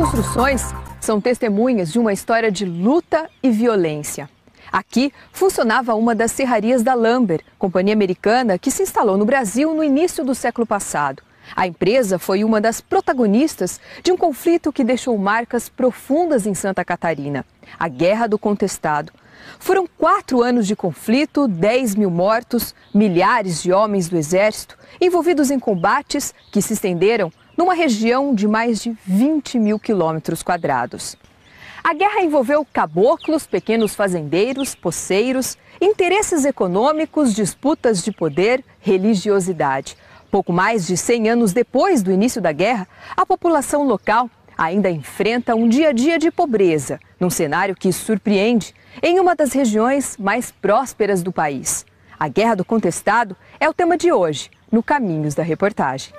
construções são testemunhas de uma história de luta e violência. Aqui funcionava uma das serrarias da Lamber, companhia americana que se instalou no Brasil no início do século passado. A empresa foi uma das protagonistas de um conflito que deixou marcas profundas em Santa Catarina, a Guerra do Contestado. Foram 4 anos de conflito, 10 mil mortos, milhares de homens do Exército envolvidos em combates que se estenderam numa região de mais de 20 mil quilômetros quadrados. A guerra envolveu caboclos, pequenos fazendeiros, poceiros, interesses econômicos, disputas de poder, religiosidade. Pouco mais de 100 anos depois do início da guerra, a população local ainda enfrenta um dia a dia de pobreza, num cenário que surpreende em uma das regiões mais prósperas do país. A Guerra do Contestado é o tema de hoje, no Caminhos da Reportagem.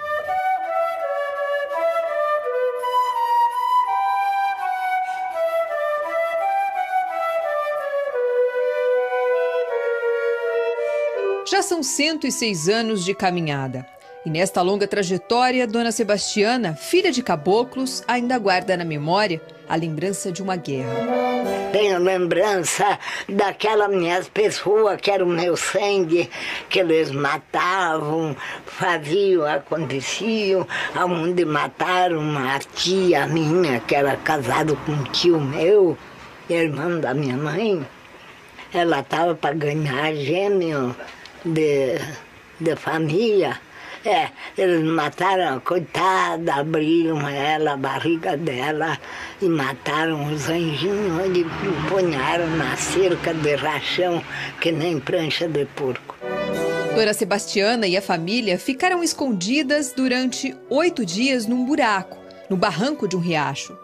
Já são 106 anos de caminhada. E nesta longa trajetória, Dona Sebastiana, filha de caboclos, ainda guarda na memória a lembrança de uma guerra. Tenho lembrança daquela minhas pessoas que era o meu sangue, que eles matavam, faziam, aconteciam, onde mataram uma tia minha, que era casada com um tio meu, irmão da minha mãe. Ela estava para ganhar gêmeo de família. Eles mataram a coitada, abriram ela, a barriga dela e mataram os anjinhos e punharam na cerca de rachão, que nem prancha de porco. Dona Sebastiana e a família ficaram escondidas durante 8 dias num buraco, no barranco de um riacho.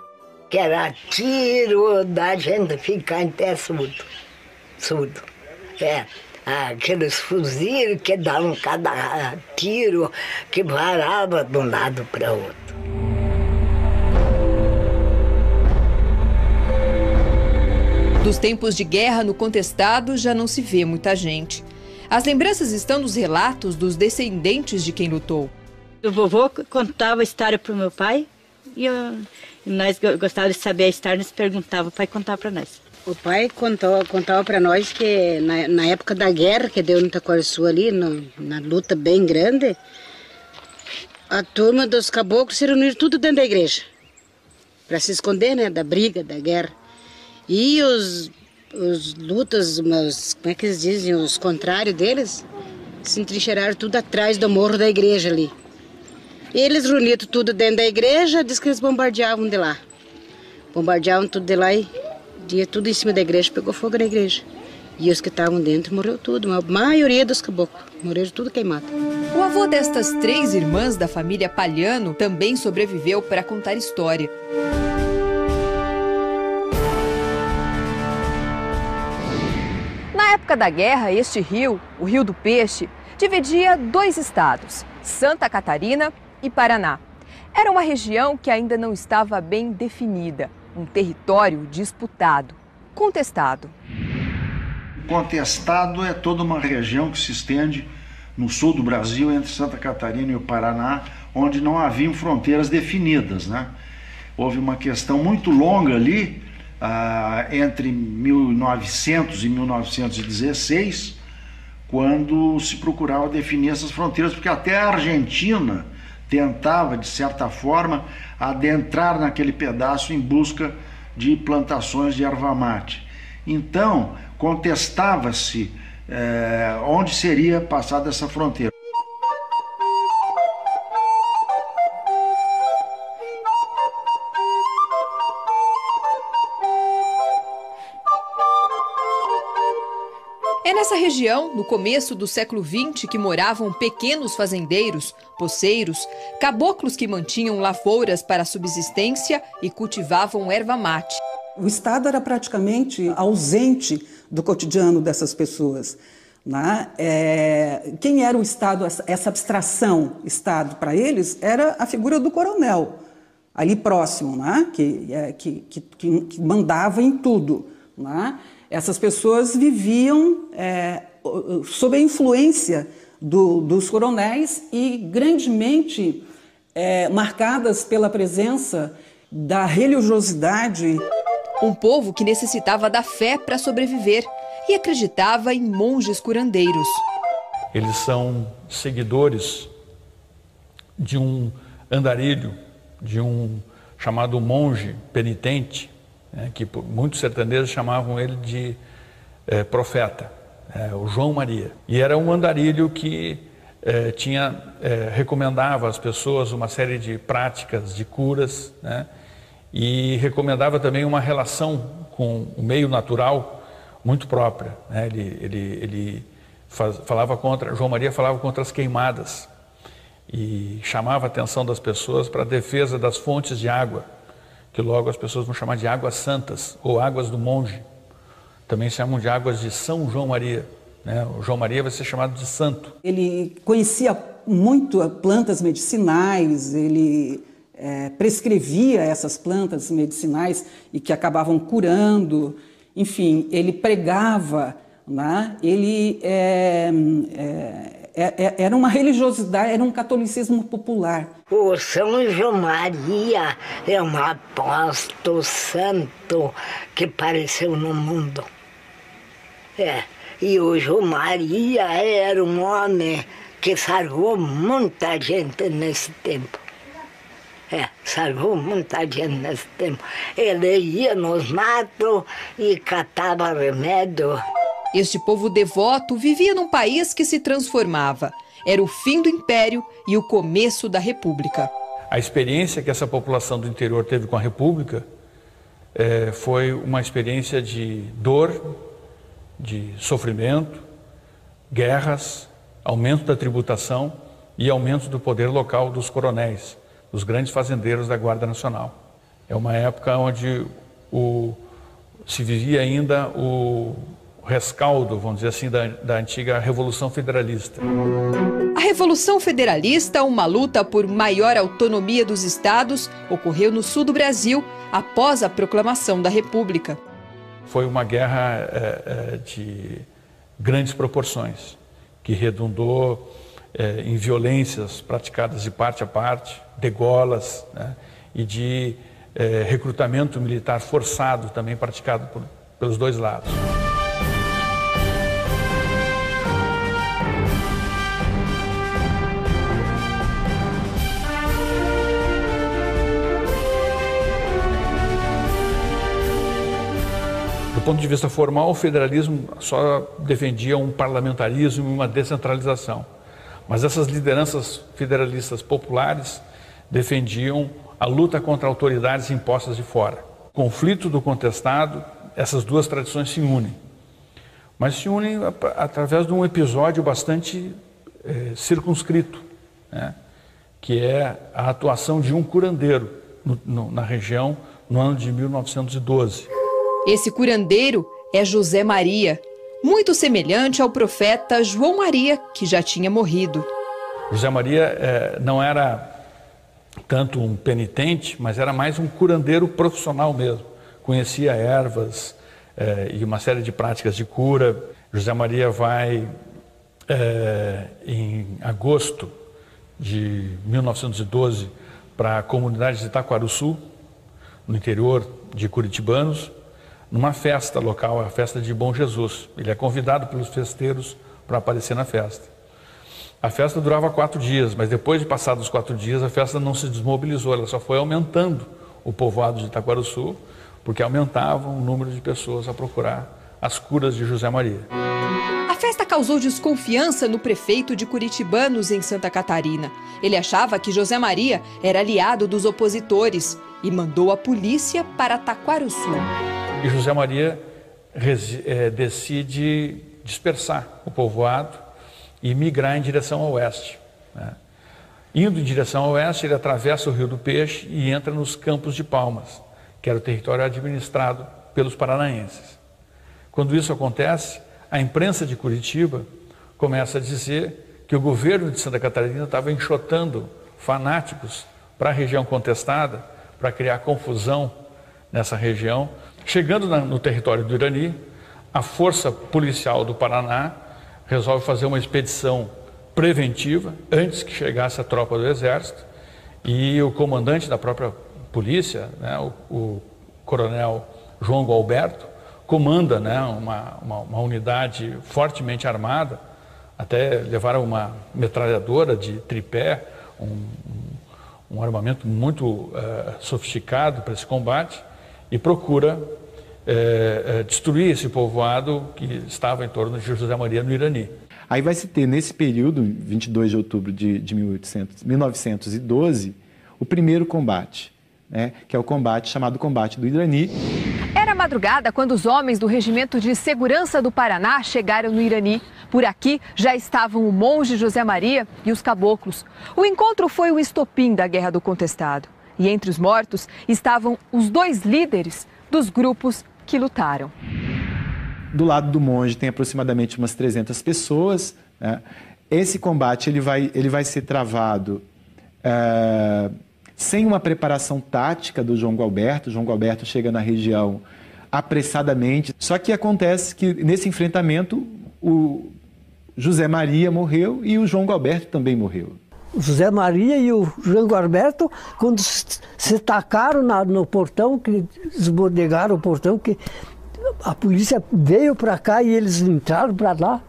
Que era tiro da gente ficar até surdo. Aqueles fuzis que davam cada tiro, que varava de um lado para o outro. Dos tempos de guerra no Contestado já não se vê muita gente. As lembranças estão nos relatos dos descendentes de quem lutou. O vovô contava a história para o meu pai e nós gostávamos de saber a história, nós perguntávamos, o pai contava para nós. O pai contava para nós que na época da guerra, que deu no Itaquaçu ali, na luta bem grande, a turma dos caboclos se reuniram tudo dentro da igreja, para se esconder, né, da briga, da guerra. E os lutas, como é que eles dizem, os contrários deles, se entrincheiraram tudo atrás do morro da igreja ali. E eles reuniram tudo dentro da igreja, diz que eles bombardeavam de lá. Bombardeavam tudo de lá e dia tudo em cima da igreja, pegou fogo na igreja. E os que estavam dentro morreu tudo, a maioria dos caboclos, morreram tudo queimado. O avô destas 3 irmãs da família Palhano também sobreviveu para contar história. Na época da guerra, este rio, o Rio do Peixe, dividia 2 estados, Santa Catarina e Paraná. Era uma região que ainda não estava bem definida. Um território disputado, contestado. Contestado é toda uma região que se estende no sul do Brasil, entre Santa Catarina e o Paraná, onde não haviam fronteiras definidas, né? Houve uma questão muito longa ali, entre 1900 e 1916, quando se procurava definir essas fronteiras, porque até a Argentina tentava, de certa forma, adentrar naquele pedaço em busca de plantações de erva mate. Então, contestava-se onde seria passada essa fronteira. É nessa região, no começo do século XX, que moravam pequenos fazendeiros, poceiros, caboclos que mantinham lavouras para a subsistência e cultivavam erva mate. O Estado era praticamente ausente do cotidiano dessas pessoas, né? Quem era o Estado, essa abstração Estado para eles, era a figura do coronel, ali próximo, né? que mandava em tudo, né? Essas pessoas viviam sob a influência dos coronéis e grandemente marcadas pela presença da religiosidade. Um povo que necessitava da fé para sobreviver e acreditava em monges curandeiros. Eles são seguidores de um andarilho, de um chamado monge penitente, que muitos sertanejos chamavam ele de profeta, o João Maria. E era um andarilho que recomendava às pessoas uma série de práticas, de curas, e recomendava também uma relação com o meio natural muito própria. João Maria falava contra as queimadas e chamava a atenção das pessoas para a defesa das fontes de água, que logo as pessoas vão chamar de águas santas ou águas do monge. Também chamam de águas de São João Maria. O João Maria vai ser chamado de santo. Ele conhecia muito plantas medicinais, ele prescrevia essas plantas medicinais e que acabavam curando. Enfim, ele pregava, ele era uma religiosidade, era um catolicismo popular. O São João Maria é um apóstolo santo que apareceu no mundo. E o João Maria era um homem que salvou muita gente nesse tempo. Salvou muita gente nesse tempo. Ele ia nos matos e catava remédio. Este povo devoto vivia num país que se transformava. Era o fim do Império e o começo da República. A experiência que essa população do interior teve com a República foi uma experiência de dor, de sofrimento, guerras, aumento da tributação e aumento do poder local dos coronéis, dos grandes fazendeiros da Guarda Nacional. É uma época onde se vivia ainda o rescaldo, vamos dizer assim, da antiga Revolução Federalista. A Revolução Federalista, uma luta por maior autonomia dos estados, ocorreu no sul do Brasil após a proclamação da República. Foi uma guerra de grandes proporções, que redundou em violências praticadas de parte a parte, degolas, e de recrutamento militar forçado também praticado pelos dois lados. Do ponto de vista formal, o federalismo só defendia um parlamentarismo e uma descentralização. Mas essas lideranças federalistas populares defendiam a luta contra autoridades impostas de fora. O conflito do contestado, essas duas tradições se unem. Mas se unem através de um episódio bastante circunscrito, que é a atuação de um curandeiro na região no ano de 1912. Esse curandeiro é José Maria, muito semelhante ao profeta João Maria, que já tinha morrido. José Maria não era tanto um penitente, mas era mais um curandeiro profissional mesmo. Conhecia ervas e uma série de práticas de cura. José Maria vai, em agosto de 1912, para a comunidade de Itaquaruçu, no interior de Curitibanos, numa festa local, a festa de Bom Jesus. Ele é convidado pelos festeiros para aparecer na festa. A festa durava 4 dias, mas depois de passados os 4 dias, a festa não se desmobilizou, ela só foi aumentando o povoado de Itaquaruçu, porque aumentava o número de pessoas a procurar as curas de José Maria. A festa causou desconfiança no prefeito de Curitibanos, em Santa Catarina. Ele achava que José Maria era aliado dos opositores e mandou a polícia para Itaquaruçu. E José Maria decide dispersar o povoado e migrar em direção ao oeste. Indo em direção ao oeste, ele atravessa o Rio do Peixe e entra nos Campos de Palmas, que era o território administrado pelos paranaenses. Quando isso acontece, a imprensa de Curitiba começa a dizer que o governo de Santa Catarina estava enxotando fanáticos para a região contestada, para criar confusão nessa região. Chegando no território do Irani, a Força Policial do Paraná resolve fazer uma expedição preventiva antes que chegasse a tropa do Exército, e o comandante da própria polícia, né, o coronel João Gualberto, comanda, né, uma unidade fortemente armada, até levaram uma metralhadora de tripé, um armamento muito sofisticado para esse combate, e procura destruir esse povoado que estava em torno de José Maria, no Irani. Aí vai se ter, nesse período, 22 de outubro de 1912, o primeiro combate, né, que é o combate chamado Combate do Irani. Era madrugada quando os homens do Regimento de Segurança do Paraná chegaram no Irani. Por aqui já estavam o monge José Maria e os caboclos. O encontro foi o estopim da Guerra do Contestado. E entre os mortos estavam os 2 líderes dos grupos que lutaram. Do lado do monge tem aproximadamente umas 300 pessoas, né? Esse combate ele vai ser travado sem uma preparação tática do João Gualberto. O João Gualberto chega na região apressadamente. Só que acontece que nesse enfrentamento o José Maria morreu e o João Gualberto também morreu. O José Maria e o João Gualberto, quando se tacaram no portão, que desbordegaram o portão, que a polícia veio para cá e eles entraram para lá.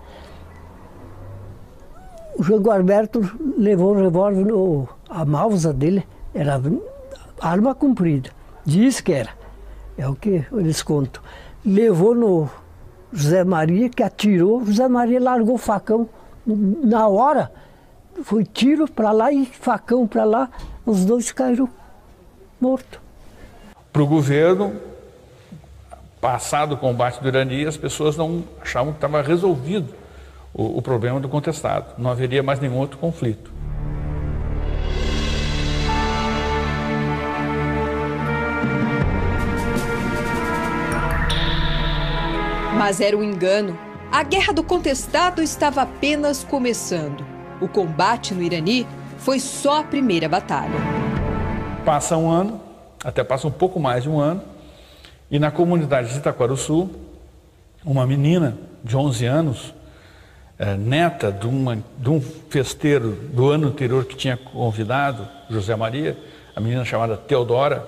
O João Gualberto levou o revólver, a malva dele era arma comprida, diz que era, é o que eles contam. Levou no José Maria, que atirou, José Maria largou o facão na hora, foi tiro para lá e facão para lá, os 2 caíram mortos. Para o governo, passado o combate do Irani, as pessoas não achavam que estava resolvido o problema do contestado. Não haveria mais nenhum outro conflito. Mas era um engano. A Guerra do Contestado estava apenas começando. O combate no Irani foi só a primeira batalha. Passa um ano, até passa um pouco mais de um ano, e na comunidade de Itaquaruçu, uma menina de 11 anos, neta de um festeiro do ano anterior que tinha convidado José Maria, a menina chamada Teodora,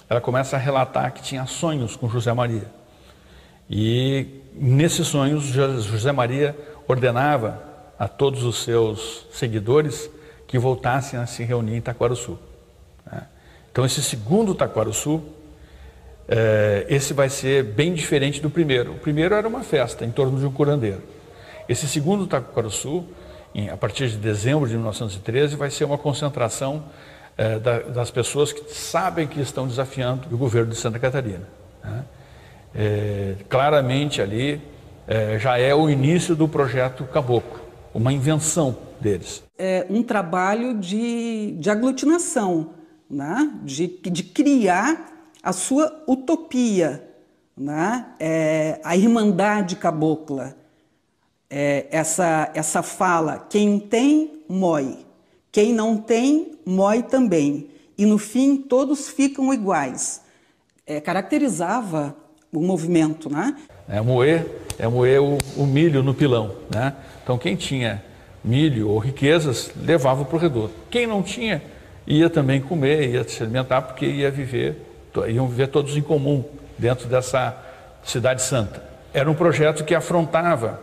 ela começa a relatar que tinha sonhos com José Maria. E nesses sonhos, José Maria ordenava a todos os seus seguidores que voltassem a se reunir em Itaquaruçu. Então esse segundo Itaquaruçu, esse vai ser bem diferente do primeiro. O primeiro era uma festa em torno de um curandeiro. Esse segundo Itaquaruçu, a partir de dezembro de 1913, vai ser uma concentração das pessoas que sabem que estão desafiando o governo de Santa Catarina. Claramente ali já é o início do projeto Caboclo, uma invenção deles. É um trabalho de aglutinação, né? de criar a sua utopia, né? A irmandade cabocla, essa fala, quem tem, mói, quem não tem, mói também, e no fim todos ficam iguais. Caracterizava o movimento, né? Moer o milho no pilão, né? Então quem tinha milho ou riquezas levava para o reduto. Quem não tinha ia também comer, ia se alimentar, porque iam viver todos em comum dentro dessa cidade santa. Era um projeto que afrontava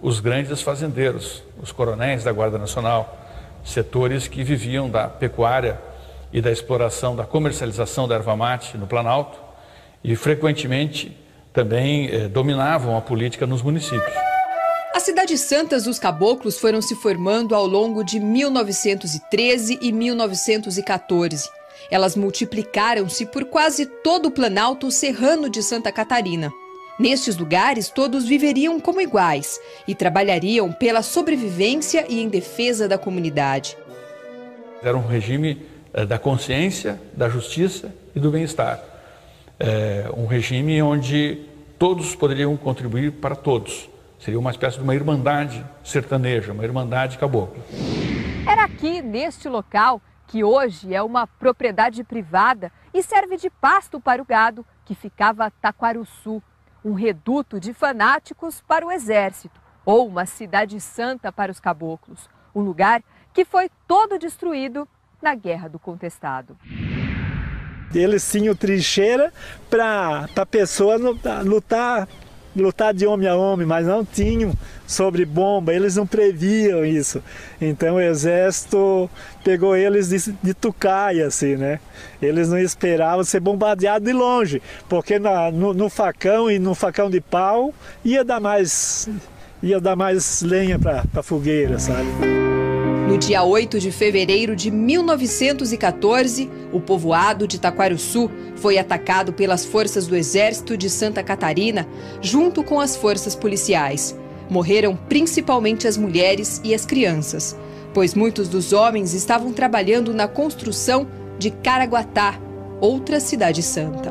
os grandes fazendeiros, os coronéis da Guarda Nacional, setores que viviam da pecuária e da exploração, da comercialização da erva mate no Planalto, e frequentemente também dominavam a política nos municípios. As cidades santas dos caboclos foram se formando ao longo de 1913 e 1914. Elas multiplicaram-se por quase todo o Planalto serrano de Santa Catarina. Nestes lugares, todos viveriam como iguais e trabalhariam pela sobrevivência e em defesa da comunidade. Era um regime da consciência, da justiça e do bem-estar. Um regime onde todos poderiam contribuir para todos. Seria uma espécie de uma irmandade sertaneja, uma irmandade cabocla. Era aqui, neste local, que hoje é uma propriedade privada e serve de pasto para o gado, que ficava Taquaruçu, um reduto de fanáticos para o exército, ou uma cidade santa para os caboclos, um lugar que foi todo destruído na Guerra do Contestado. Eles tinham trincheira para a pessoa lutar de homem a homem, mas não tinham sobre bomba, eles não previam isso. Então o exército pegou eles de tucaia, assim, né? Eles não esperavam ser bombardeados de longe, porque no facão e no facão de pau ia dar mais lenha para a fogueira, sabe? No dia 8 de fevereiro de 1914, o povoado de Taquarussu foi atacado pelas forças do Exército de Santa Catarina, junto com as forças policiais. Morreram principalmente as mulheres e as crianças, pois muitos dos homens estavam trabalhando na construção de Caraguatá, outra cidade santa.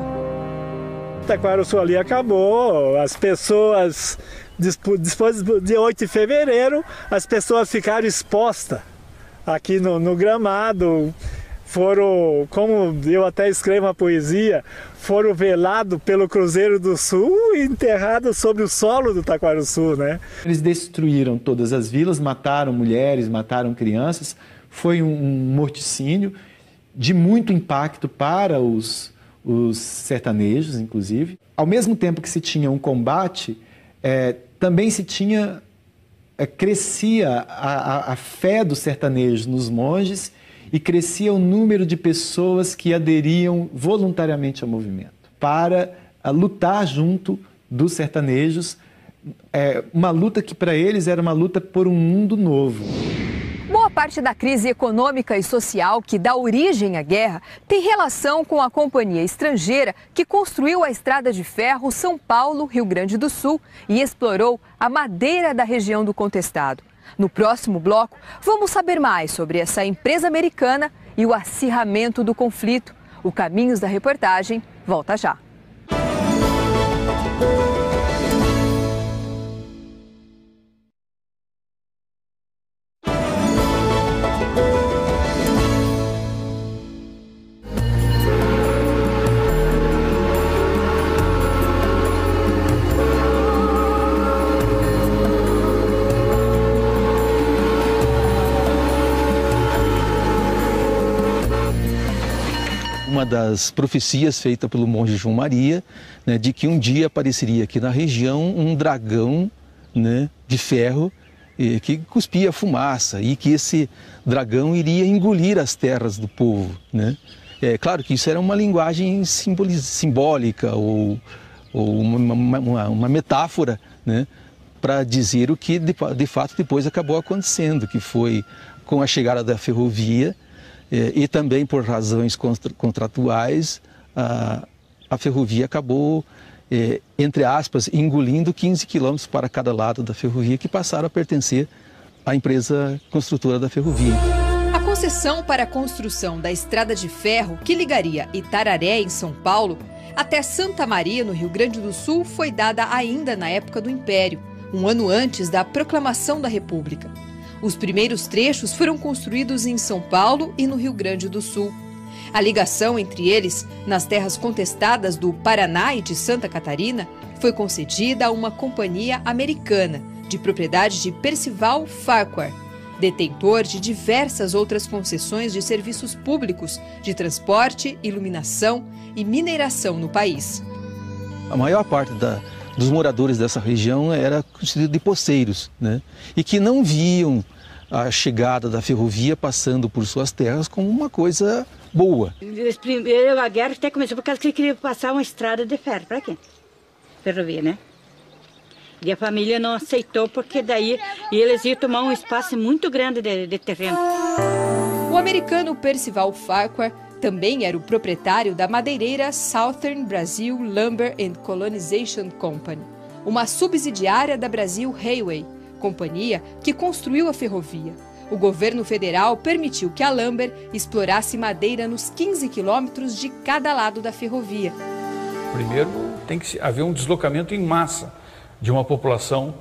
Taquarussu ali acabou, as pessoas... Depois de 8 de fevereiro, as pessoas ficaram expostas aqui no gramado, foram, como eu até escrevo uma poesia, foram velados pelo Cruzeiro do Sul e enterrados sobre o solo do Taquarussu, né? Eles destruíram todas as vilas, mataram mulheres, mataram crianças, foi um morticínio de muito impacto para os sertanejos, inclusive. Ao mesmo tempo que se tinha um combate, também se tinha, crescia a fé dos sertanejos nos monges e crescia o número de pessoas que aderiam voluntariamente ao movimento para lutar junto dos sertanejos, uma luta que para eles era uma luta por um mundo novo. Boa parte da crise econômica e social que dá origem à guerra tem relação com a companhia estrangeira que construiu a estrada de ferro São Paulo-Rio Grande do Sul e explorou a madeira da região do contestado. No próximo bloco, vamos saber mais sobre essa empresa americana e o acirramento do conflito. O Caminhos da Reportagem volta já. Uma das profecias feita pelo monge João Maria, né, de que um dia apareceria aqui na região um dragão, né, de ferro que cuspia fumaça e que esse dragão iria engolir as terras do povo, né? É claro que isso era uma linguagem simbólica ou uma metáfora, né, para dizer o que de fato depois acabou acontecendo, que foi com a chegada da ferrovia. E também por razões contratuais, a ferrovia acabou, entre aspas, engolindo 15 quilômetros para cada lado da ferrovia, que passaram a pertencer à empresa construtora da ferrovia. A concessão para a construção da estrada de ferro que ligaria Itararé, em São Paulo, até Santa Maria, no Rio Grande do Sul, foi dada ainda na época do Império, um ano antes da proclamação da República. Os primeiros trechos foram construídos em São Paulo e no Rio Grande do Sul. A ligação entre eles, nas terras contestadas do Paraná e de Santa Catarina, foi concedida a uma companhia americana, de propriedade de Percival Farquhar, detentor de diversas outras concessões de serviços públicos, de transporte, iluminação e mineração no país. A maior parte dos moradores dessa região era constituído de poceiros, né? E que não viam a chegada da ferrovia passando por suas terras como uma coisa boa. Primeiro a guerra até começou por causa que ele queria passar uma estrada de ferro. Para quê? Ferrovia, né? E a família não aceitou porque daí eles iam tomar um espaço muito grande de terreno. O americano Percival Farquhar também era o proprietário da madeireira Southern Brazil Lumber and Colonization Company, uma subsidiária da Brazil Railway, companhia que construiu a ferrovia. O governo federal permitiu que a Lumber explorasse madeira nos 15 quilômetros de cada lado da ferrovia. Primeiro, tem que haver um deslocamento em massa de uma população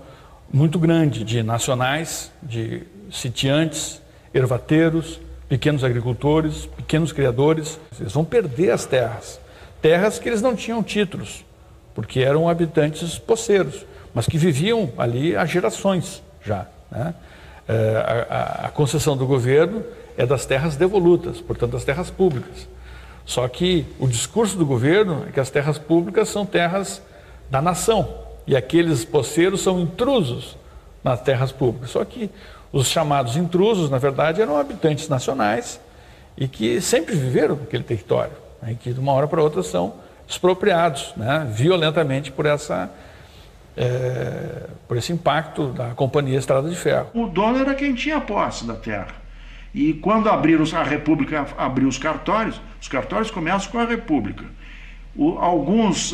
muito grande de nacionais, de sitiantes, ervateiros, pequenos agricultores, pequenos criadores. Eles vão perder as terras que eles não tinham títulos, porque eram habitantes poceiros, mas que viviam ali há gerações já, né? A concessão do governo é das terras devolutas, portanto das terras públicas. Só que o discurso do governo é que as terras públicas são terras da nação e aqueles poceiros são intrusos nas terras públicas. Só que os chamados intrusos, na verdade, eram habitantes nacionais e que sempre viveram naquele território, né, e que de uma hora para outra são expropriados, né, violentamente por esse impacto da Companhia Estrada de Ferro. O dono era quem tinha posse da terra. E quando a República abriu os cartórios começam com a República. Alguns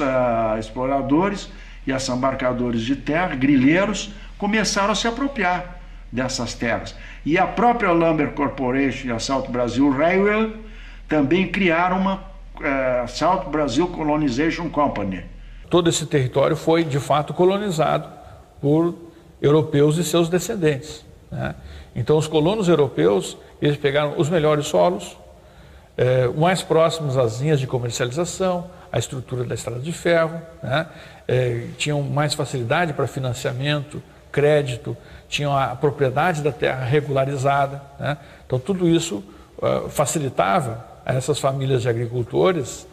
exploradores e assambarcadores de terra, grileiros, começaram a se apropriar dessas terras. E a própria Lumber Corporation e a South Brazil Railway também criaram uma South Brazil Colonization Company. Todo esse território foi, de fato, colonizado por europeus e seus descendentes, né? Então, os colonos europeus, eles pegaram os melhores solos, mais próximos às linhas de comercialização, à estrutura da estrada de ferro, né? Tinham mais facilidade para financiamento, crédito, tinham a propriedade da terra regularizada, né? Então, tudo isso facilitava a essas famílias de agricultores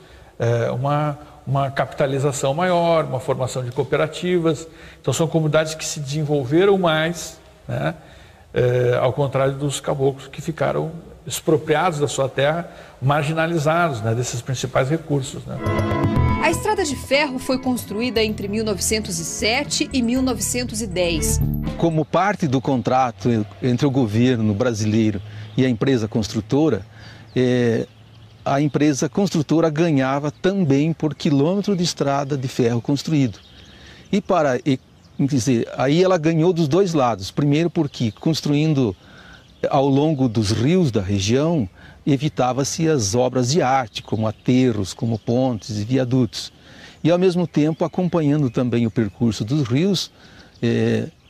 uma capitalização maior, uma formação de cooperativas. Então, são comunidades que se desenvolveram mais, né? Ao contrário dos caboclos que ficaram expropriados da sua terra, marginalizados, né, desses principais recursos, né? A estrada de ferro foi construída entre 1907 e 1910. Como parte do contrato entre o governo brasileiro e a empresa construtora, a empresa construtora ganhava também por quilômetro de estrada de ferro construído. Quer dizer, aí ela ganhou dos dois lados. Primeiro porque, construindo ao longo dos rios da região, evitava-se as obras de arte, como aterros, como pontes e viadutos. E, ao mesmo tempo, acompanhando também o percurso dos rios,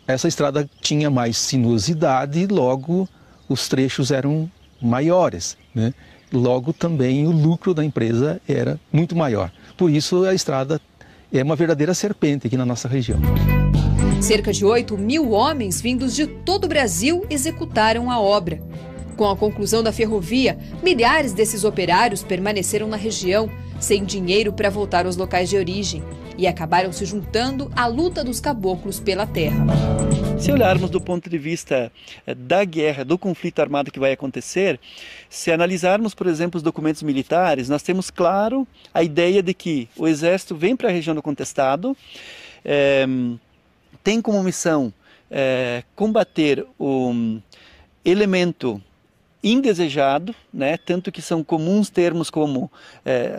essa estrada tinha mais sinuosidade e, logo, os trechos eram maiores, né? Logo, também, o lucro da empresa era muito maior. Por isso, a estrada é uma verdadeira serpente aqui na nossa região. Cerca de 8.000 homens vindos de todo o Brasil executaram a obra. Com a conclusão da ferrovia, milhares desses operários permaneceram na região, sem dinheiro para voltar aos locais de origem, e acabaram se juntando à luta dos caboclos pela terra. Se olharmos do ponto de vista da guerra, do conflito armado que vai acontecer, se analisarmos, por exemplo, os documentos militares, nós temos claro a ideia de que o exército vem para a região do contestado, tem como missão combater o elemento indesejado, né? Tanto que são comuns termos como,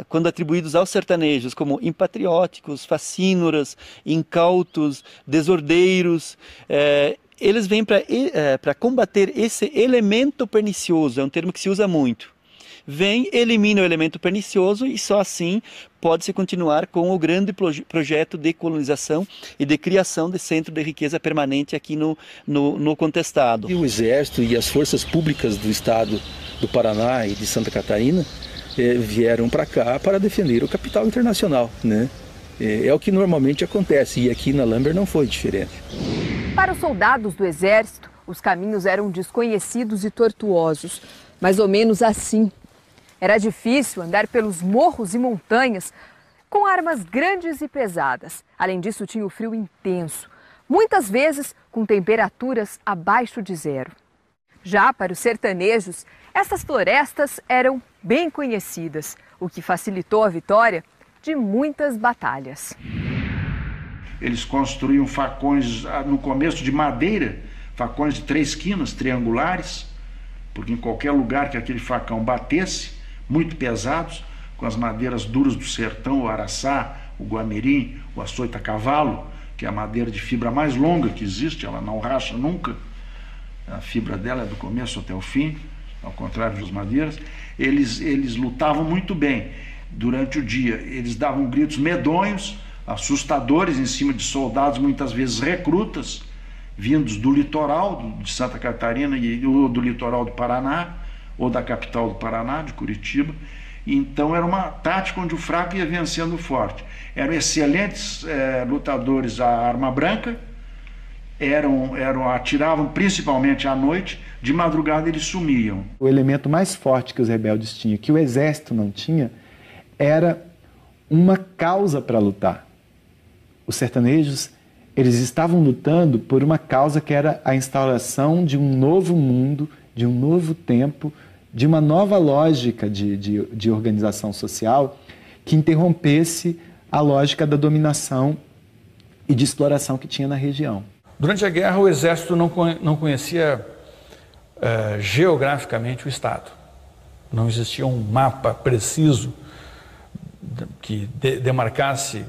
quando atribuídos aos sertanejos, como impatrióticos, facínoras, incautos, desordeiros. Eles vêm para combater esse elemento pernicioso, é um termo que se usa muito. Vem, elimina o elemento pernicioso e só assim pode-se continuar com o grande projeto de colonização e de criação de centro de riqueza permanente aqui no contestado. E o Exército e as forças públicas do estado do Paraná e de Santa Catarina vieram para cá para defender o capital internacional, né? É o que normalmente acontece e aqui na Lumber não foi diferente. Para os soldados do Exército, os caminhos eram desconhecidos e tortuosos, mais ou menos assim. Era difícil andar pelos morros e montanhas com armas grandes e pesadas. Além disso, tinha o frio intenso, muitas vezes com temperaturas abaixo de zero. Já para os sertanejos, essas florestas eram bem conhecidas, o que facilitou a vitória de muitas batalhas. Eles construíam facões, no começo de madeira, facões de 3 quinas triangulares, porque em qualquer lugar que aquele facão batesse, muito pesados, com as madeiras duras do sertão, o araçá, o guamirim, o açoita cavalo, que é a madeira de fibra mais longa que existe, ela não racha nunca, a fibra dela é do começo até o fim, ao contrário das madeiras. Eles lutavam muito bem durante o dia, eles davam gritos medonhos, assustadores em cima de soldados, muitas vezes recrutas, vindos do litoral de Santa Catarina ou do litoral do Paraná, ou da capital do Paraná, de Curitiba. Então era uma tática onde o fraco ia vencendo o forte. Eram excelentes lutadores à arma branca, atiravam principalmente à noite, de madrugada eles sumiam. O elemento mais forte que os rebeldes tinham, que o exército não tinha, era uma causa para lutar. Os sertanejos, eles estavam lutando por uma causa que era a instauração de um novo mundo, de um novo tempo, de uma nova lógica de organização social que interrompesse a lógica da dominação e de exploração que tinha na região. Durante a guerra, o exército não conhecia geograficamente o Estado. Não existia um mapa preciso que demarcasse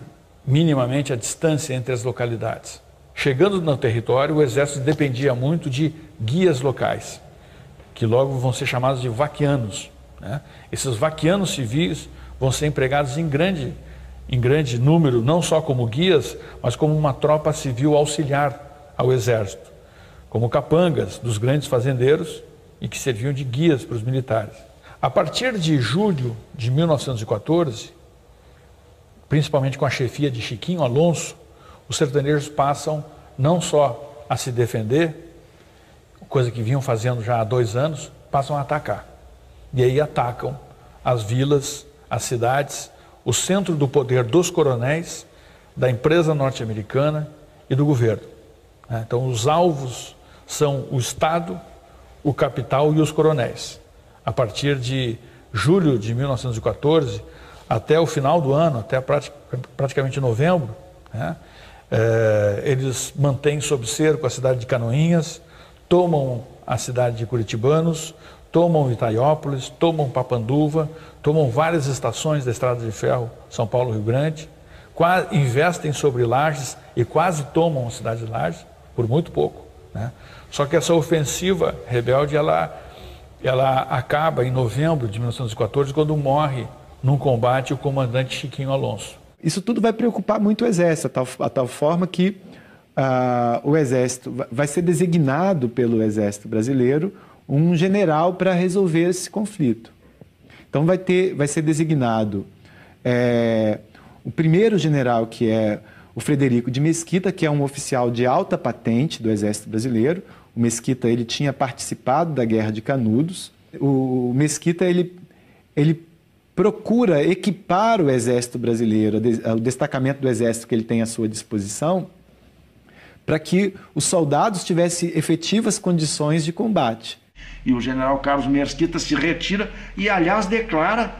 minimamente a distância entre as localidades. Chegando no território, o exército dependia muito de guias locais, que logo vão ser chamados de vaquianos, né? Esses vaquianos civis vão ser empregados em grande número, não só como guias, mas como uma tropa civil auxiliar ao exército, como capangas dos grandes fazendeiros e que serviam de guias para os militares. A partir de julho de 1914, principalmente com a chefia de Chiquinho Alonso, os sertanejos passam não só a se defender, coisa que vinham fazendo já há 2 anos, passam a atacar. E aí atacam as vilas, as cidades, o centro do poder dos coronéis, da empresa norte-americana e do governo. Então os alvos são o Estado, o capital e os coronéis. A partir de julho de 1914, até o final do ano, até praticamente novembro, né, eles mantêm sob cerco a cidade de Canoinhas, tomam a cidade de Curitibanos, tomam Itaiópolis, tomam Papanduva, tomam várias estações da Estrada de Ferro São Paulo-Rio Grande, investem sobre Lages e quase tomam a cidade de Lages, por muito pouco, né? Só que essa ofensiva rebelde, ela acaba em novembro de 1914, quando morre num combate o comandante Chiquinho Alonso. Isso tudo vai preocupar muito o exército, a tal forma que o exército vai ser designado pelo exército brasileiro um general para resolver esse conflito. Então vai ser designado o primeiro general, que é o Frederico de Mesquita, que é um oficial de alta patente do exército brasileiro. O Mesquita, ele tinha participado da Guerra de Canudos. O Mesquita, ele procura equipar o exército brasileiro, o destacamento do exército que ele tem à sua disposição, para que os soldados tivessem efetivas condições de combate. E o general Carlos Mesquita se retira e, aliás, declara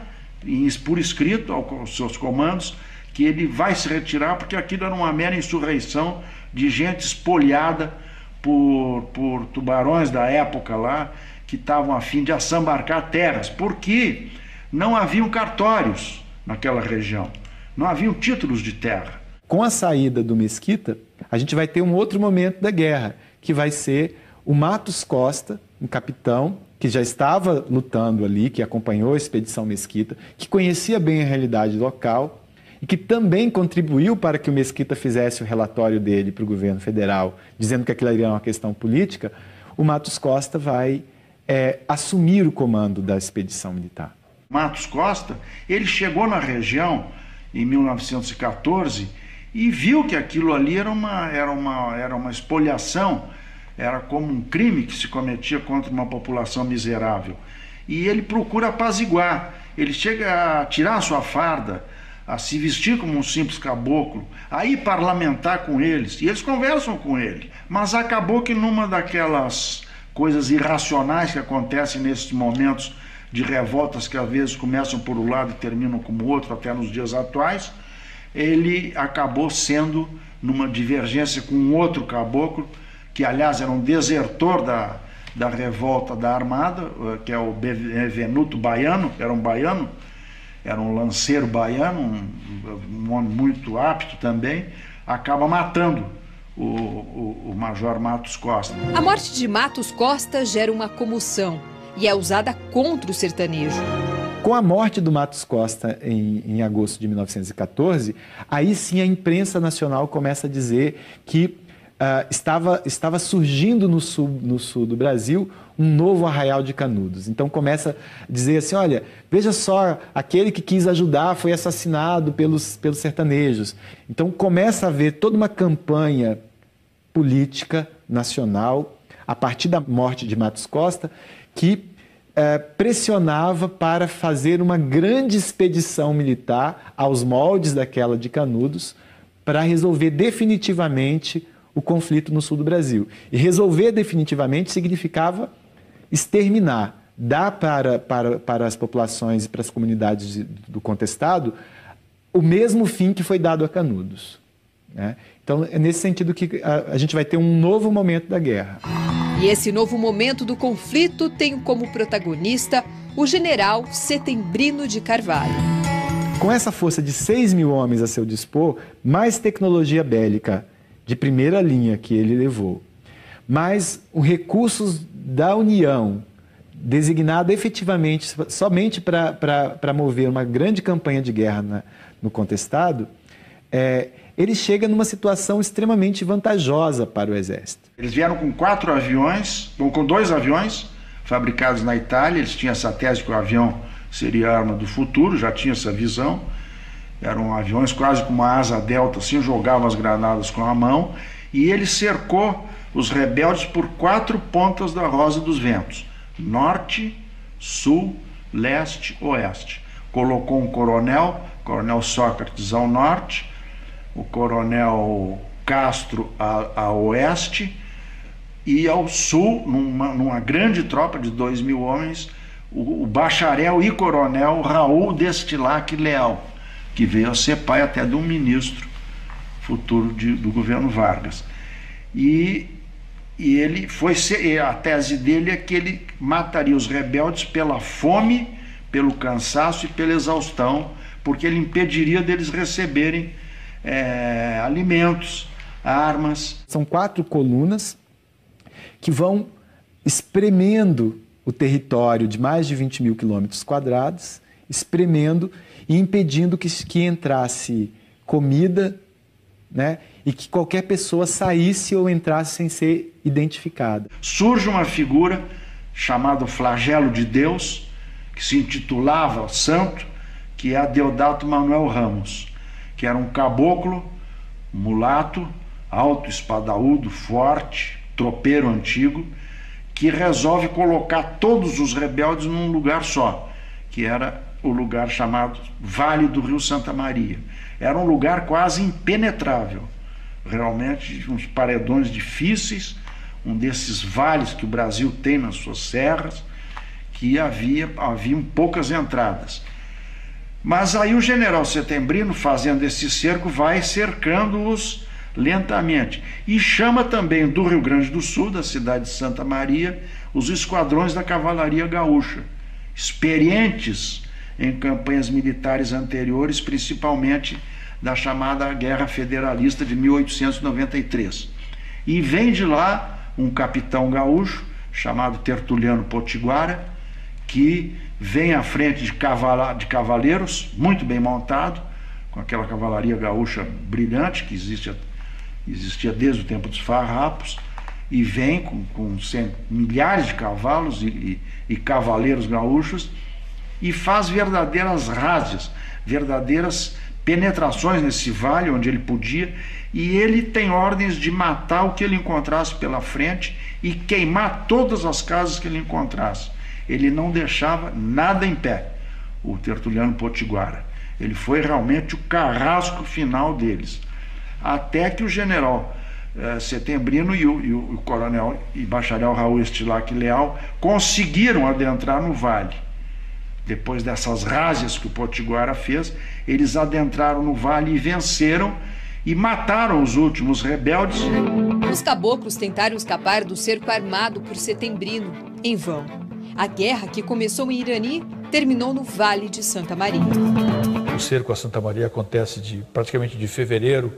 por escrito aos seus comandos que ele vai se retirar porque aquilo era uma mera insurreição de gente espolhada por tubarões da época lá, que estavam a fim de assambarcar terras, porque não haviam cartórios naquela região, não haviam títulos de terra. Com a saída do Mesquita, a gente vai ter um outro momento da guerra, que vai ser o Matos Costa, um capitão que já estava lutando ali, que acompanhou a expedição Mesquita, que conhecia bem a realidade local e que também contribuiu para que o Mesquita fizesse o relatório dele para o governo federal, dizendo que aquilo era uma questão política. O Matos Costa vai assumir o comando da expedição militar. Matos Costa, ele chegou na região em 1914 e viu que aquilo ali era uma espoliação, era como um crime que se cometia contra uma população miserável. E ele procura apaziguar, ele chega a tirar a sua farda, a se vestir como um simples caboclo, a ir parlamentar com eles, e eles conversam com ele. Mas acabou que numa daquelas coisas irracionais que acontecem nesses momentos de revoltas que às vezes começam por um lado e terminam como outro, até nos dias atuais, ele acabou sendo numa divergência com um outro caboclo, que aliás era um desertor da revolta da Armada, que é o Benevenuto Baiano, era um lanceiro baiano, um homem muito apto também, acaba matando o Major Matos Costa. A morte de Matos Costa gera uma comoção e é usada contra o sertanejo. Com a morte do Matos Costa em agosto de 1914, aí sim a imprensa nacional começa a dizer que estava surgindo no sul do Brasil um novo Arraial de Canudos. Então começa a dizer assim, olha, veja só, aquele que quis ajudar foi assassinado pelos sertanejos. Então começa a haver toda uma campanha política nacional, a partir da morte de Matos Costa, que pressionava para fazer uma grande expedição militar aos moldes daquela de Canudos para resolver definitivamente o conflito no sul do Brasil. E resolver definitivamente significava exterminar, dar para as populações e para as comunidades do contestado o mesmo fim que foi dado a Canudos, né? Então, é nesse sentido que a gente vai ter um novo momento da guerra. E esse novo momento do conflito tem como protagonista o general Setembrino de Carvalho. Com essa força de 6 mil homens a seu dispor, mais tecnologia bélica de primeira linha que ele levou, mais os recursos da União, designado efetivamente somente para mover uma grande campanha de guerra no contestado, ele chega numa situação extremamente vantajosa para o Exército. Eles vieram com 4 aviões, com 2 aviões fabricados na Itália. Eles tinham essa tese que o avião seria a arma do futuro, já tinha essa visão. Eram aviões quase com uma asa delta, assim, jogavam as granadas com a mão. E ele cercou os rebeldes por 4 pontas da Rosa dos Ventos: norte, sul, leste, oeste. Colocou um coronel Sócrates ao norte, o coronel Castro a oeste, e ao sul, numa grande tropa de 2 mil homens, o bacharel e coronel Raul Destilac Leal, que veio a ser pai até de um ministro futuro do governo Vargas. E ele a tese dele é que ele mataria os rebeldes pela fome, pelo cansaço e pela exaustão, porque ele impediria deles receberem alimentos, armas. São 4 colunas que vão espremendo o território de mais de 20 mil quilômetros quadrados, espremendo e impedindo que entrasse comida, né, e que qualquer pessoa saísse ou entrasse sem ser identificada. Surge uma figura chamada Flagelo de Deus, que se intitulava santo, que é Deodato Manuel Ramos, que era um caboclo, mulato, alto, espadaúdo, forte, tropeiro antigo, que resolve colocar todos os rebeldes num lugar só, que era o lugar chamado Vale do Rio Santa Maria. Era um lugar quase impenetrável, realmente uns paredões difíceis, um desses vales que o Brasil tem nas suas serras, que haviam poucas entradas. Mas aí o general Setembrino, fazendo esse cerco, vai cercando-os lentamente. E chama também do Rio Grande do Sul, da cidade de Santa Maria, os esquadrões da Cavalaria Gaúcha, experientes em campanhas militares anteriores, principalmente da chamada Guerra Federalista de 1893. E vem de lá um capitão gaúcho, chamado Tertuliano Potiguara, que vem à frente de cavaleiros, muito bem montado, com aquela cavalaria gaúcha brilhante, que existia desde o tempo dos farrapos, e vem com milhares de cavalos e cavaleiros gaúchos, e faz verdadeiras rázias, verdadeiras penetrações nesse vale onde ele podia, e ele tem ordens de matar o que ele encontrasse pela frente e queimar todas as casas que ele encontrasse. Ele não deixava nada em pé, o Tertuliano Potiguara. Ele foi realmente o carrasco final deles. Até que o general Setembrino e o coronel e bacharel Raul Destilac Leal conseguiram adentrar no vale. Depois dessas rázias que o Potiguara fez, eles adentraram no vale e venceram e mataram os últimos rebeldes. Os caboclos tentaram escapar do cerco armado por Setembrino, em vão. A guerra, que começou em Irani, terminou no Vale de Santa Maria. O cerco a Santa Maria acontece praticamente de fevereiro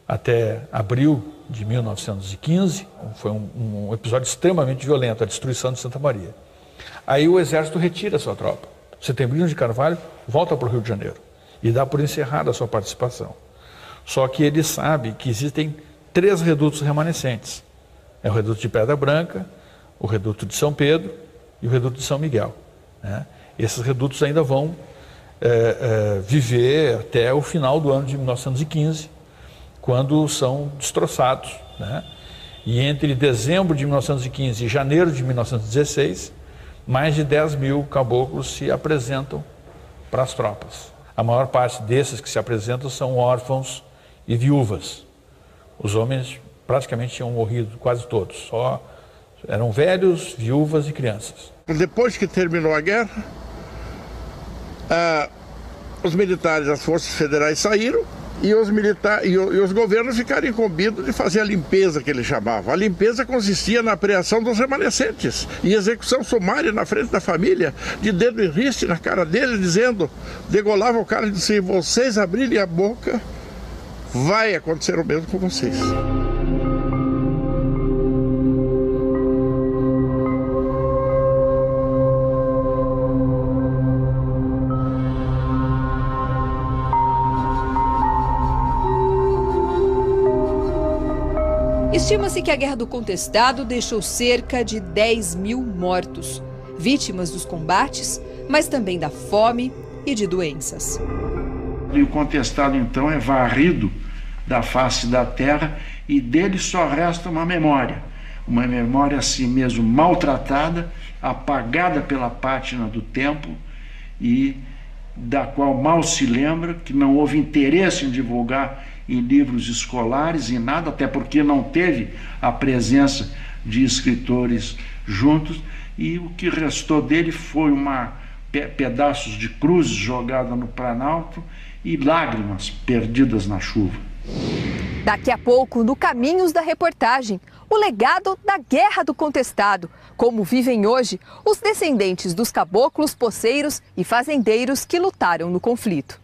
até abril de 1915. Foi um episódio extremamente violento, a destruição de Santa Maria. Aí o exército retira a sua tropa. Setembrino de Carvalho volta para o Rio de Janeiro e dá por encerrada a sua participação. Só que ele sabe que existem 3 redutos remanescentes. É o reduto de Pedra Branca, o reduto de São Pedro e o reduto de São Miguel, né? Esses redutos ainda vão viver até o final do ano de 1915, quando são destroçados, né? E entre dezembro de 1915 e janeiro de 1916, mais de 10 mil caboclos se apresentam para as tropas. A maior parte desses que se apresentam são órfãos e viúvas. Os homens praticamente tinham morrido, quase todos. Só eram velhos, viúvas e crianças. Depois que terminou a guerra, os militares, as forças federais saíram e os governos ficaram incumbidos de fazer a limpeza que eles chamavam. A limpeza consistia na apreensão dos remanescentes e execução sumária na frente da família, de dedo em riste na cara deles, dizendo, degolava o cara e dizia, se vocês abrirem a boca, vai acontecer o mesmo com vocês. Estima-se que a Guerra do Contestado deixou cerca de 10 mil mortos, vítimas dos combates, mas também da fome e de doenças. E o contestado, então, é varrido da face da terra e dele só resta uma memória a si mesmo maltratada, apagada pela pátina do tempo e da qual mal se lembra, que não houve interesse em divulgar em livros escolares, em nada, até porque não teve a presença de escritores juntos, e o que restou dele foi pedaços de cruzes jogadas no Planalto e lágrimas perdidas na chuva. Daqui a pouco, no Caminhos da Reportagem, o legado da Guerra do Contestado, como vivem hoje os descendentes dos caboclos, poceiros e fazendeiros que lutaram no conflito.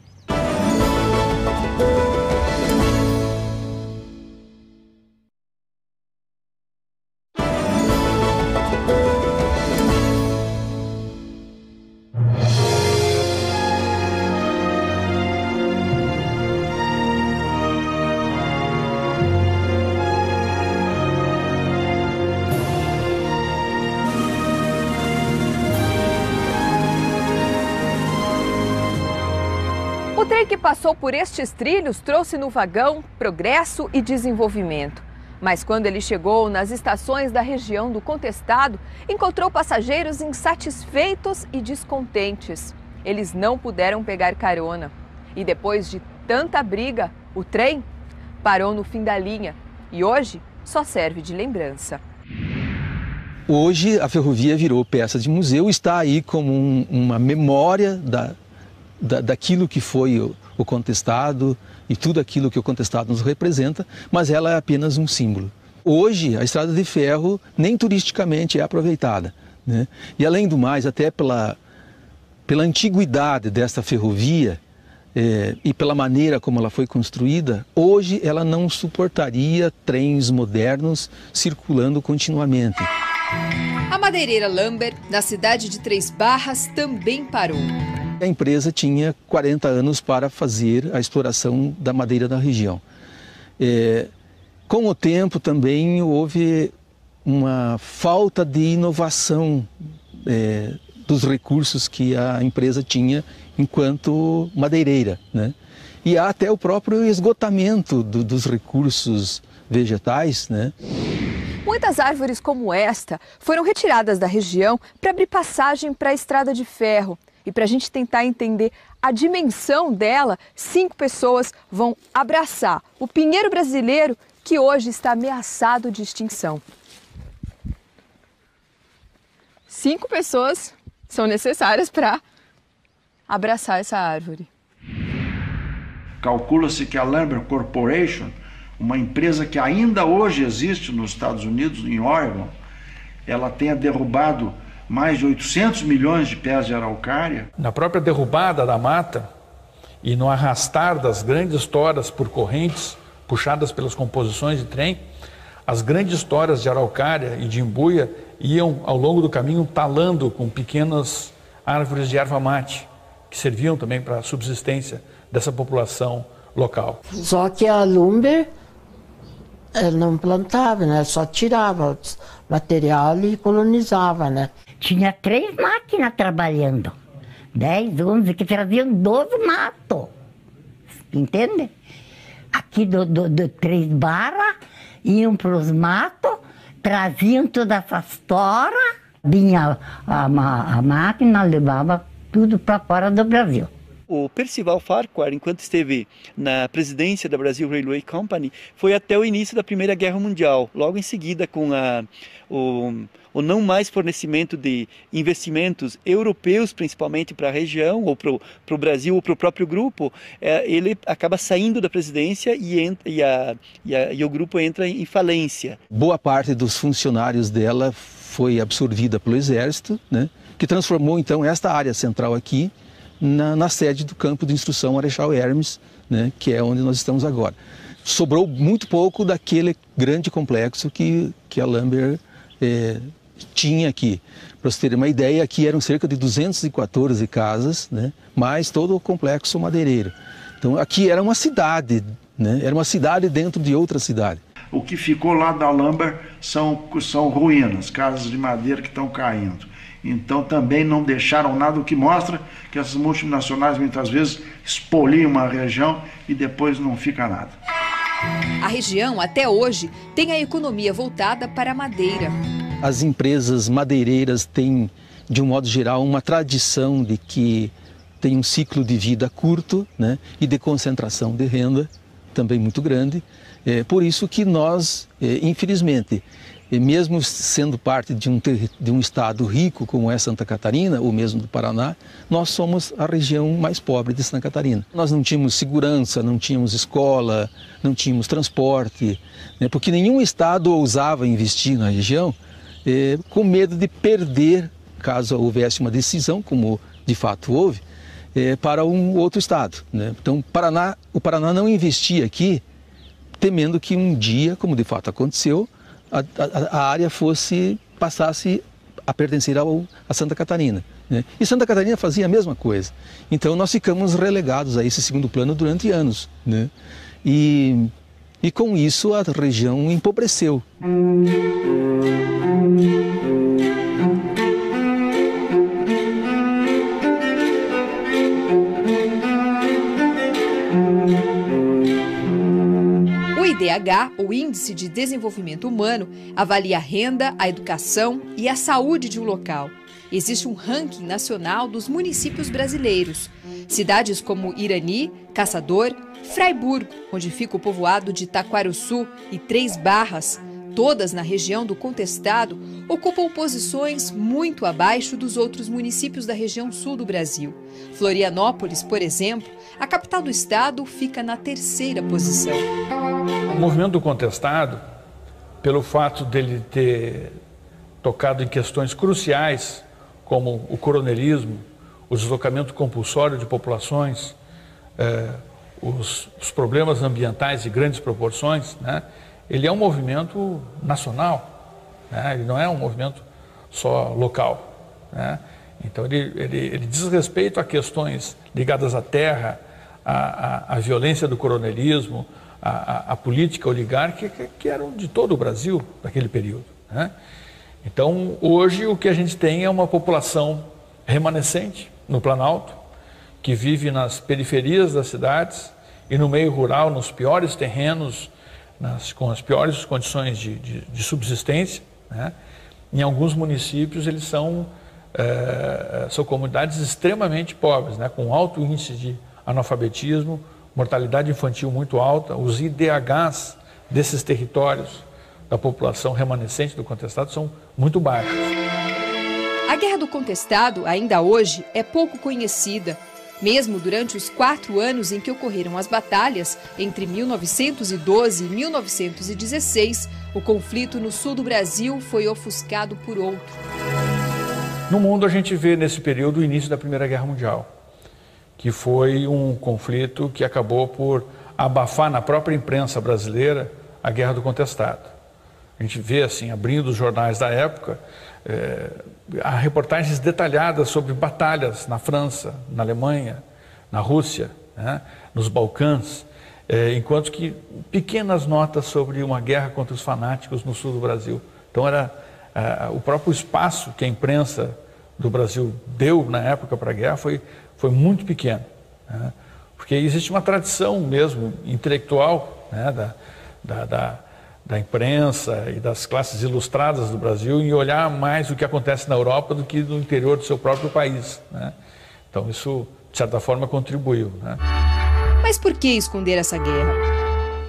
O trem que passou por estes trilhos trouxe no vagão progresso e desenvolvimento. Mas quando ele chegou nas estações da região do Contestado, encontrou passageiros insatisfeitos e descontentes. Eles não puderam pegar carona. E depois de tanta briga, o trem parou no fim da linha e hoje só serve de lembrança. Hoje a ferrovia virou peça de museu, está aí como uma memória daquilo que foi o contestado e tudo aquilo que o contestado nos representa, mas ela é apenas um símbolo. Hoje, a estrada de ferro nem turisticamente é aproveitada, né? E além do mais, até pela antiguidade desta ferrovia e pela maneira como ela foi construída, hoje ela não suportaria trens modernos circulando continuamente. A madeireira Lambert, na cidade de Três Barras, também parou. A empresa tinha 40 anos para fazer a exploração da madeira na região. Com o tempo também houve uma falta de inovação dos recursos que a empresa tinha enquanto madeireira, né? E há até o próprio esgotamento dos recursos vegetais, né? Muitas árvores como esta foram retiradas da região para abrir passagem para a estrada de ferro. E para a gente tentar entender a dimensão dela, 5 pessoas vão abraçar o pinheiro brasileiro que hoje está ameaçado de extinção. 5 pessoas são necessárias para abraçar essa árvore. Calcula-se que a Lambert Corporation, uma empresa que ainda hoje existe nos Estados Unidos, em Oregon, ela tenha derrubado mais de 800 milhões de pés de araucária. Na própria derrubada da mata e no arrastar das grandes toras por correntes puxadas pelas composições de trem, as grandes toras de araucária e de embuia iam ao longo do caminho talando com pequenas árvores de erva mate, que serviam também para a subsistência dessa população local. Só que a Lumber não plantava, né? Só tirava o material e colonizava, né? Tinha 3 máquinas trabalhando, 10, 11, que traziam 12 matos, entende? Aqui do Três Barras iam para os matos, traziam todas essas toras, vinha a máquina, levava tudo para fora do Brasil. O Percival Farquhar, enquanto esteve na presidência da Brazil Railway Company, foi até o início da Primeira Guerra Mundial. Logo em seguida, com o não mais fornecimento de investimentos europeus, principalmente para a região, ou para o Brasil, ou para o próprio grupo, ele acaba saindo da presidência e o grupo entra em falência. Boa parte dos funcionários dela foi absorvida pelo Exército, né, que transformou então esta área central aqui na sede do campo de instrução Marechal Hermes, né, que é onde nós estamos agora. Sobrou muito pouco daquele grande complexo que a Lambert tinha aqui. Para vocês terem uma ideia, aqui eram cerca de 214 casas, né, mais todo o complexo madeireiro. Então aqui era uma cidade, né, era uma cidade dentro de outra cidade. O que ficou lá da Lambert são ruínas, casas de madeira que estão caindo. Então também não deixaram nada, o que mostra que essas multinacionais muitas vezes expoliam uma região e depois não fica nada. A região, até hoje, tem a economia voltada para a madeira. As empresas madeireiras têm, de um modo geral, uma tradição de que tem um ciclo de vida curto, né, e de concentração de renda também muito grande. Por isso que nós, infelizmente, mesmo sendo parte de um estado rico como é Santa Catarina, ou mesmo do Paraná, nós somos a região mais pobre de Santa Catarina. Nós não tínhamos segurança, não tínhamos escola, não tínhamos transporte, né, porque nenhum estado ousava investir na região com medo de perder, caso houvesse uma decisão, como de fato houve, para um outro estado, né? Então o Paraná não investia aqui, temendo que um dia, como de fato aconteceu, a área passasse a pertencer a Santa Catarina, né? E Santa Catarina fazia a mesma coisa. Então nós ficamos relegados a esse segundo plano durante anos, né? E com isso a região empobreceu. O IDH, o Índice de Desenvolvimento Humano, avalia a renda, a educação e a saúde de um local. Existe um ranking nacional dos municípios brasileiros. Cidades como Irani, Caçador, Fraiburgo, onde fica o povoado de Taquarussu, e Três Barras, todas na região do Contestado, ocupam posições muito abaixo dos outros municípios da região sul do Brasil. Florianópolis, por exemplo, a capital do estado, fica na 3ª posição. O movimento do Contestado, pelo fato dele ter tocado em questões cruciais, como o coronelismo, o deslocamento compulsório de populações, os problemas ambientais de grandes proporções, né? Ele é um movimento nacional, né? Ele não é um movimento só local, né? Então ele diz respeito a questões ligadas à terra, à violência do coronelismo, à política oligárquica que eram de todo o Brasil naquele período, né? Então hoje o que a gente tem é uma população remanescente no Planalto, que vive nas periferias das cidades e no meio rural, nos piores terrenos, com as piores condições de subsistência, né? Em alguns municípios eles são comunidades extremamente pobres, né? Com alto índice de analfabetismo, mortalidade infantil muito alta. Os IDHs desses territórios da população remanescente do Contestado são muito baixos. A Guerra do Contestado, ainda hoje, é pouco conhecida. Mesmo durante os 4 anos em que ocorreram as batalhas, entre 1912 e 1916, o conflito no sul do Brasil foi ofuscado por outro. No mundo a gente vê nesse período o início da Primeira Guerra Mundial, que foi um conflito que acabou por abafar na própria imprensa brasileira a Guerra do Contestado. A gente vê, assim, abrindo os jornais da época, há reportagens detalhadas sobre batalhas na França, na Alemanha, na Rússia, né, nos Balcãs, enquanto que pequenas notas sobre uma guerra contra os fanáticos no sul do Brasil. Então era o próprio espaço que a imprensa do Brasil deu na época para a guerra foi muito pequeno, né, porque existe uma tradição mesmo intelectual, né, da imprensa e das classes ilustradas do Brasil em olhar mais o que acontece na Europa do que no interior do seu próprio país, né? Então isso, de certa forma, contribuiu, né? Mas por que esconder essa guerra?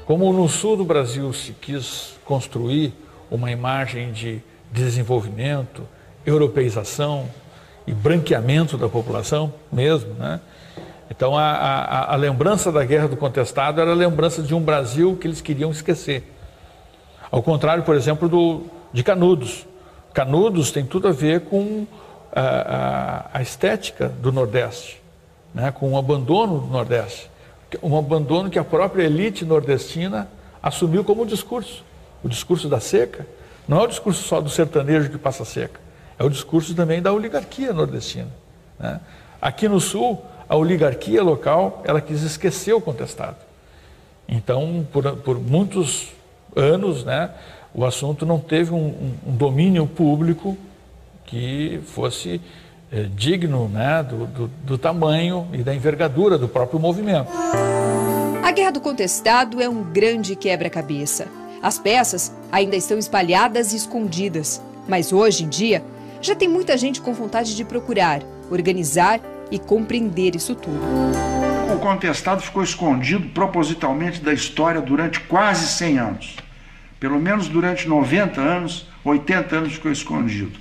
Como no sul do Brasil se quis construir uma imagem de desenvolvimento, europeização e branqueamento da população mesmo, né? Então a lembrança da Guerra do Contestado era a lembrança de um Brasil que eles queriam esquecer. Ao contrário, por exemplo, de Canudos. Canudos tem tudo a ver com a estética do Nordeste, né? Com o abandono do Nordeste. Um abandono que a própria elite nordestina assumiu como discurso. O discurso da seca não é o discurso só do sertanejo que passa seca, é o discurso também da oligarquia nordestina, né? Aqui no Sul, a oligarquia local, ela quis esquecer o contestado. Então, por muitos anos, né, o assunto não teve um domínio público que fosse digno, né, do tamanho e da envergadura do próprio movimento. A Guerra do Contestado é um grande quebra-cabeça. As peças ainda estão espalhadas e escondidas, mas hoje em dia já tem muita gente com vontade de procurar, organizar e compreender isso tudo. O contestado ficou escondido propositalmente da história durante quase 100 anos. Pelo menos durante 90 anos, 80 anos ficou escondido.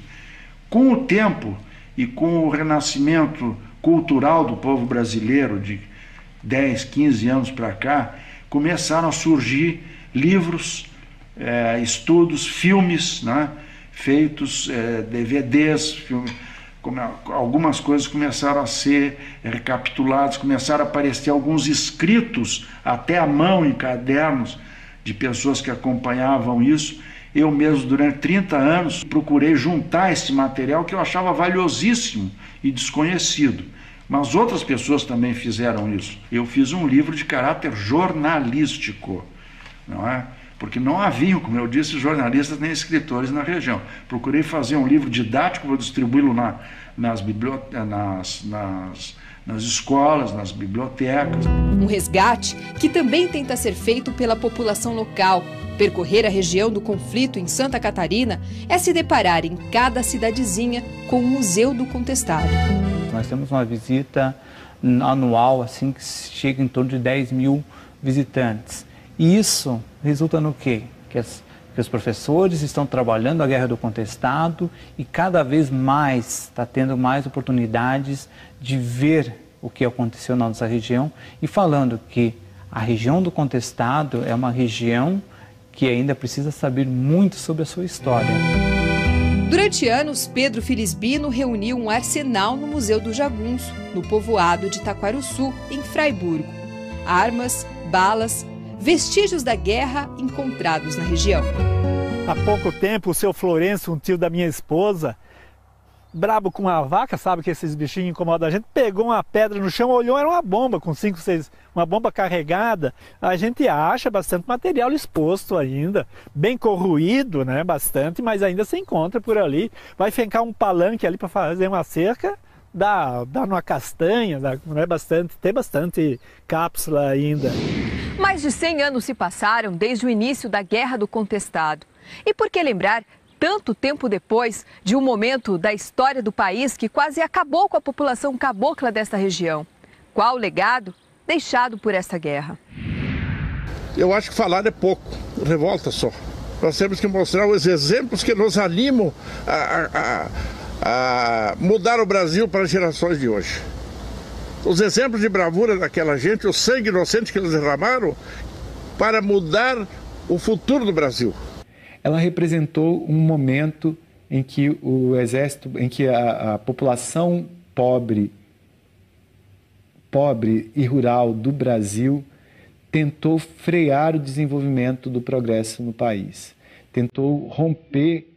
Com o tempo e com o renascimento cultural do povo brasileiro de 10, 15 anos para cá, começaram a surgir livros, estudos, filmes, né, feitos, DVDs, algumas coisas começaram a ser recapituladas, começaram a aparecer alguns escritos, até à mão em cadernos, de pessoas que acompanhavam isso. Eu mesmo, durante 30 anos, procurei juntar esse material que eu achava valiosíssimo e desconhecido. Mas outras pessoas também fizeram isso. Eu fiz um livro de caráter jornalístico, não é? Porque não haviam, como eu disse, jornalistas nem escritores na região. Procurei fazer um livro didático, vou distribuí-lo nas escolas, nas bibliotecas. Um resgate que também tenta ser feito pela população local. Percorrer a região do conflito em Santa Catarina é se deparar em cada cidadezinha com o Museu do Contestado. Nós temos uma visita anual assim, que chega em torno de 10 mil visitantes. E isso resulta no quê? Que os professores estão trabalhando a Guerra do Contestado e cada vez mais está tendo mais oportunidades de ver o que aconteceu na nossa região e falando que a região do Contestado é uma região que ainda precisa saber muito sobre a sua história. Durante anos, Pedro Filisbino reuniu um arsenal no Museu do Jagunço, no povoado de Taquarussu, em Fraiburgo. Armas, balas, vestígios da guerra encontrados na região. Há pouco tempo, o seu Florencio, um tio da minha esposa, brabo com uma vaca, sabe que esses bichinhos incomodam a gente, pegou uma pedra no chão, olhou, era uma bomba com 5, 6, uma bomba carregada. A gente acha bastante material exposto ainda, bem corroído, né, bastante, mas ainda se encontra por ali. Vai fincar um palanque ali para fazer uma cerca, dá numa castanha, né, tem bastante cápsula ainda. Mais de 100 anos se passaram desde o início da Guerra do Contestado. E por que lembrar tanto tempo depois de um momento da história do país que quase acabou com a população cabocla desta região? Qual o legado deixado por esta guerra? Eu acho que falar é pouco, revolta só. Nós temos que mostrar os exemplos que nos animam a mudar o Brasil para as gerações de hoje. Os exemplos de bravura daquela gente, o sangue inocente que eles derramaram para mudar o futuro do Brasil. Ela representou um momento em que o exército, em que a população pobre e rural do Brasil tentou frear o desenvolvimento do progresso no país. Tentou romper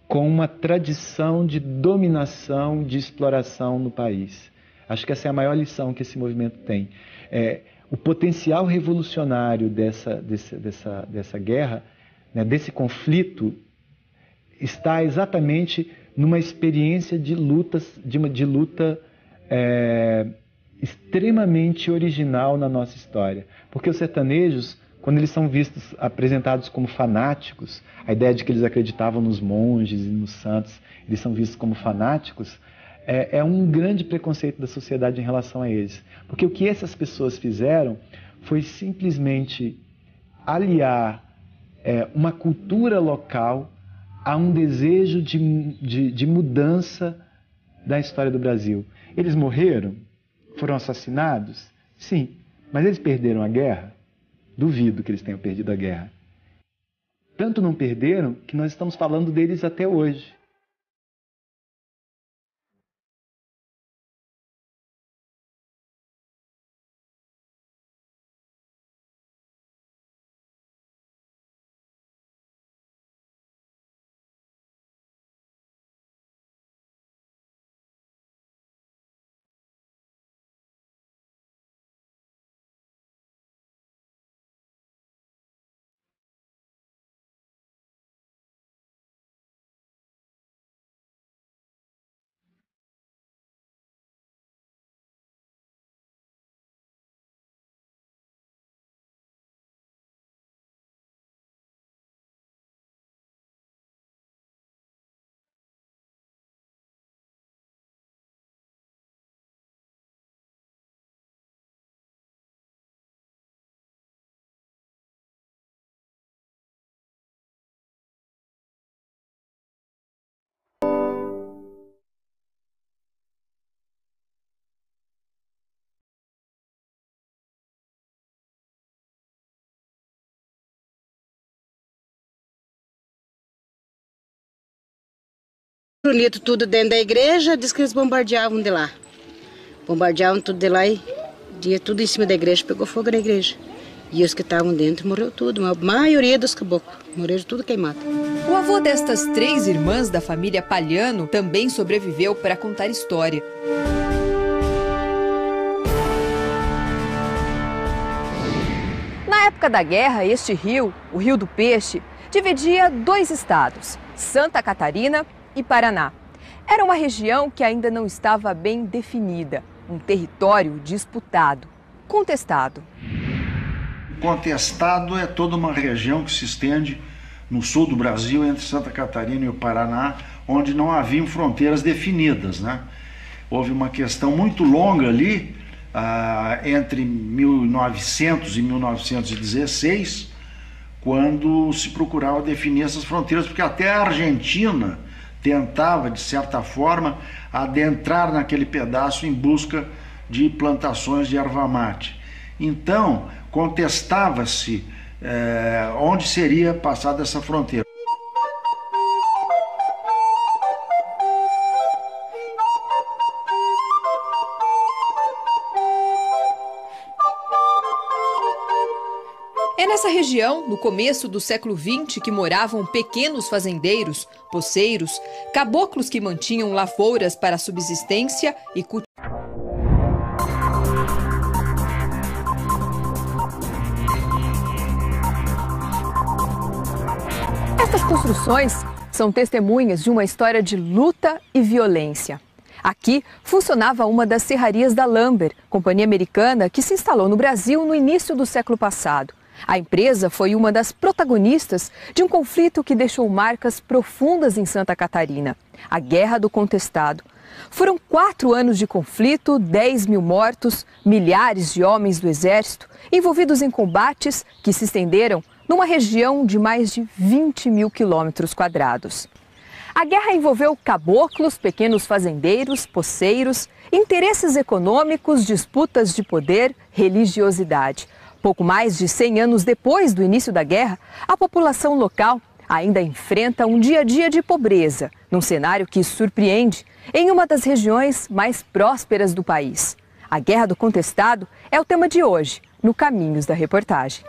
com uma tradição de dominação, de exploração no país. Acho que essa é a maior lição que esse movimento tem. O potencial revolucionário dessa guerra, né, desse conflito, está exatamente numa experiência de luta extremamente original na nossa história. Porque os sertanejos, quando eles são vistos, apresentados como fanáticos, a ideia de que eles acreditavam nos monges e nos santos, eles são vistos como fanáticos, é um grande preconceito da sociedade em relação a eles. Porque o que essas pessoas fizeram foi simplesmente aliar uma cultura local a um desejo de mudança da história do Brasil. Eles morreram? Foram assassinados? Sim, mas eles perderam a guerra? Duvido que eles tenham perdido a guerra. Tanto não perderam que nós estamos falando deles até hoje. Bonito tudo dentro da igreja, diz que eles bombardeavam de lá. Bombardeavam tudo de lá e dia tudo em cima da igreja, pegou fogo na igreja. E os que estavam dentro morreu tudo, a maioria dos caboclos, morreram tudo queimado. O avô destas 3 irmãs da família Palhano também sobreviveu para contar história. Na época da guerra, este rio, o Rio do Peixe, dividia 2 estados, Santa Catarina e Paraná. Era uma região que ainda não estava bem definida, um território disputado, contestado. Contestado é toda uma região que se estende no sul do Brasil, entre Santa Catarina e o Paraná, onde não haviam fronteiras definidas, né? Houve uma questão muito longa ali, entre 1900 e 1916, quando se procurava definir essas fronteiras, porque até a Argentina tentava, de certa forma, adentrar naquele pedaço em busca de plantações de erva mate. Então, contestava-se onde seria passada essa fronteira. É nessa região, no começo do século XX, que moravam pequenos fazendeiros, poceiros, caboclos que mantinham lavouras para subsistência e cultivo. Estas construções são testemunhas de uma história de luta e violência. Aqui funcionava uma das serrarias da Lamber, companhia americana que se instalou no Brasil no início do século passado. A empresa foi uma das protagonistas de um conflito que deixou marcas profundas em Santa Catarina, a Guerra do Contestado. Foram 4 anos de conflito, 10 mil mortos, milhares de homens do exército envolvidos em combates que se estenderam numa região de mais de 20 mil quilômetros quadrados. A guerra envolveu caboclos, pequenos fazendeiros, poceiros, interesses econômicos, disputas de poder, religiosidade. Pouco mais de 100 anos depois do início da guerra, a população local ainda enfrenta um dia a dia de pobreza, num cenário que surpreende em uma das regiões mais prósperas do país. A Guerra do Contestado é o tema de hoje, no Caminhos da Reportagem.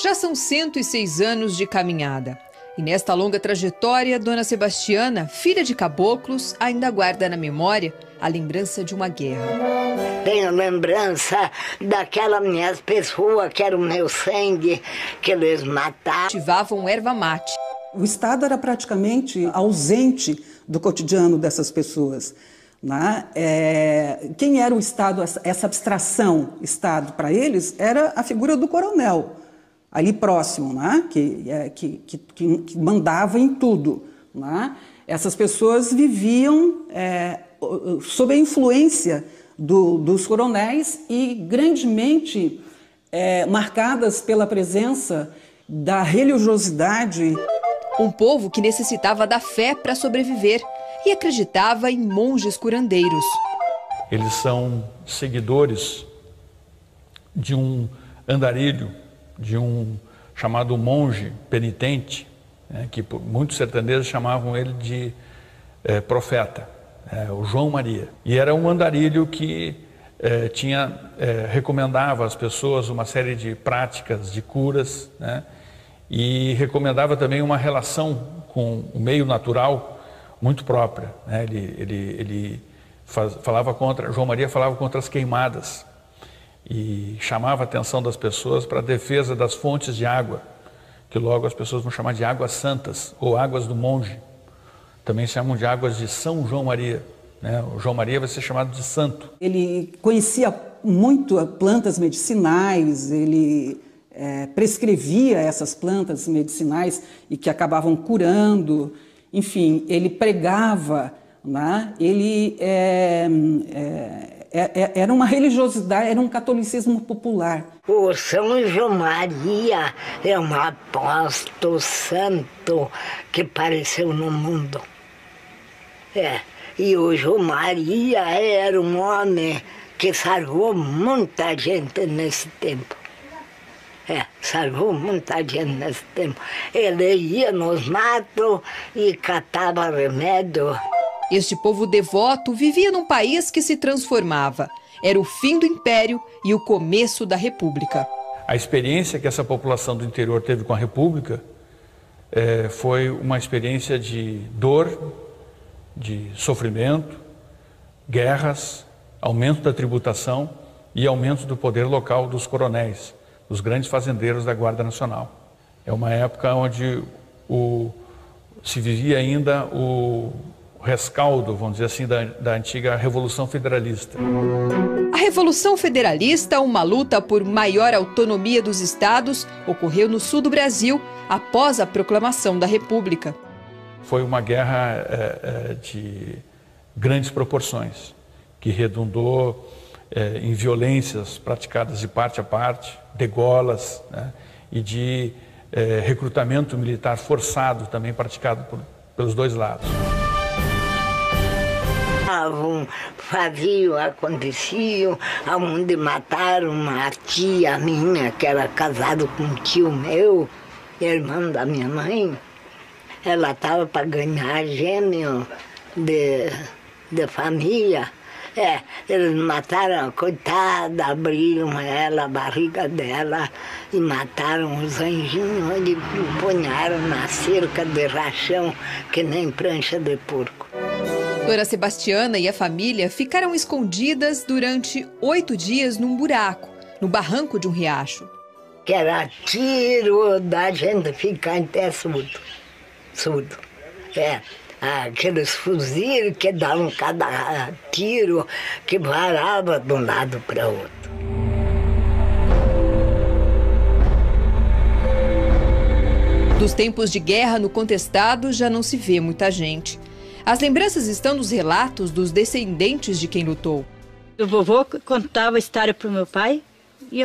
Já são 106 anos de caminhada. E nesta longa trajetória, Dona Sebastiana, filha de caboclos, ainda guarda na memória a lembrança de uma guerra. Tenho lembrança daquela minhas pessoas, que era o meu sangue, que eles matavam. Cultivavam erva mate. O Estado era praticamente ausente do cotidiano dessas pessoas. Né? Quem era o Estado, essa abstração Estado para eles, era a figura do coronel, ali próximo, né? que mandava em tudo. Né? Essas pessoas viviam sob a influência dos coronéis e grandemente marcadas pela presença da religiosidade. Um povo que necessitava da fé para sobreviver e acreditava em monges curandeiros. Eles são seguidores de um andarilho, de um chamado monge penitente, que muitos sertanejos chamavam ele de profeta, o João Maria. E era um andarilho que recomendava às pessoas uma série de práticas, de curas, né? E recomendava também uma relação com o meio natural muito própria. Né? João Maria falava contra as queimadas e chamava a atenção das pessoas para a defesa das fontes de água, que logo as pessoas vão chamar de águas santas ou águas do monge. Também chamam de águas de São João Maria. Né? O João Maria vai ser chamado de santo. Ele conhecia muito plantas medicinais, ele prescrevia essas plantas medicinais e que acabavam curando. Enfim, ele pregava, né? Ele era uma religiosidade, era um catolicismo popular. O São João Maria é um apóstolo santo que apareceu no mundo. E o João Maria era um homem que salvou muita gente nesse tempo. Salvou muita gente nesse tempo. Ele ia nos matos e catava remédio. Este povo devoto vivia num país que se transformava. Era o fim do Império e o começo da República. A experiência que essa população do interior teve com a República foi uma experiência de dor, de sofrimento, guerras, aumento da tributação e aumento do poder local dos coronéis, dos grandes fazendeiros da Guarda Nacional. É uma época onde se vivia ainda o rescaldo, vamos dizer assim, da antiga Revolução Federalista. A Revolução Federalista, uma luta por maior autonomia dos estados, ocorreu no sul do Brasil após a proclamação da República. Foi uma guerra de grandes proporções, que redundou em violências praticadas de parte a parte, degolas, né? E de recrutamento militar forçado também praticado pelos dois lados. Faziam, aconteciam, onde mataram uma tia minha, que era casada com um tio meu, irmão da minha mãe. Ela estava para ganhar gêmeo de família. Eles mataram a coitada, abriram ela, a barriga dela e mataram os anjinhos e punharam na cerca de rachão, que nem prancha de porco. Dona Sebastiana e a família ficaram escondidas durante 8 dias num buraco, no barranco de um riacho. Que era tiro da gente ficar em pé surdo. Aqueles fuzis que davam cada tiro, que varava de um lado para outro. Dos tempos de guerra no contestado já não se vê muita gente. As lembranças estão nos relatos dos descendentes de quem lutou. O vovô contava a história para o meu pai e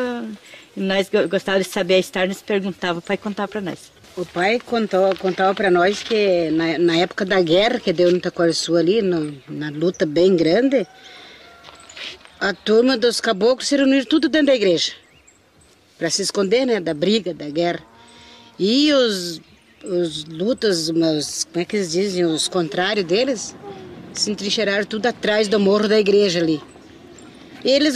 nós gostávamos de saber a história, nós perguntava, o pai contava para nós. O pai contava para nós que na época da guerra que deu no Itaquaçu ali, na luta bem grande, a turma dos caboclos se reuniram tudo dentro da igreja para se esconder, né, da briga, da guerra. E os lutas, como é que eles dizem, os contrários deles, se entrincheiraram tudo atrás do morro da igreja ali. Eles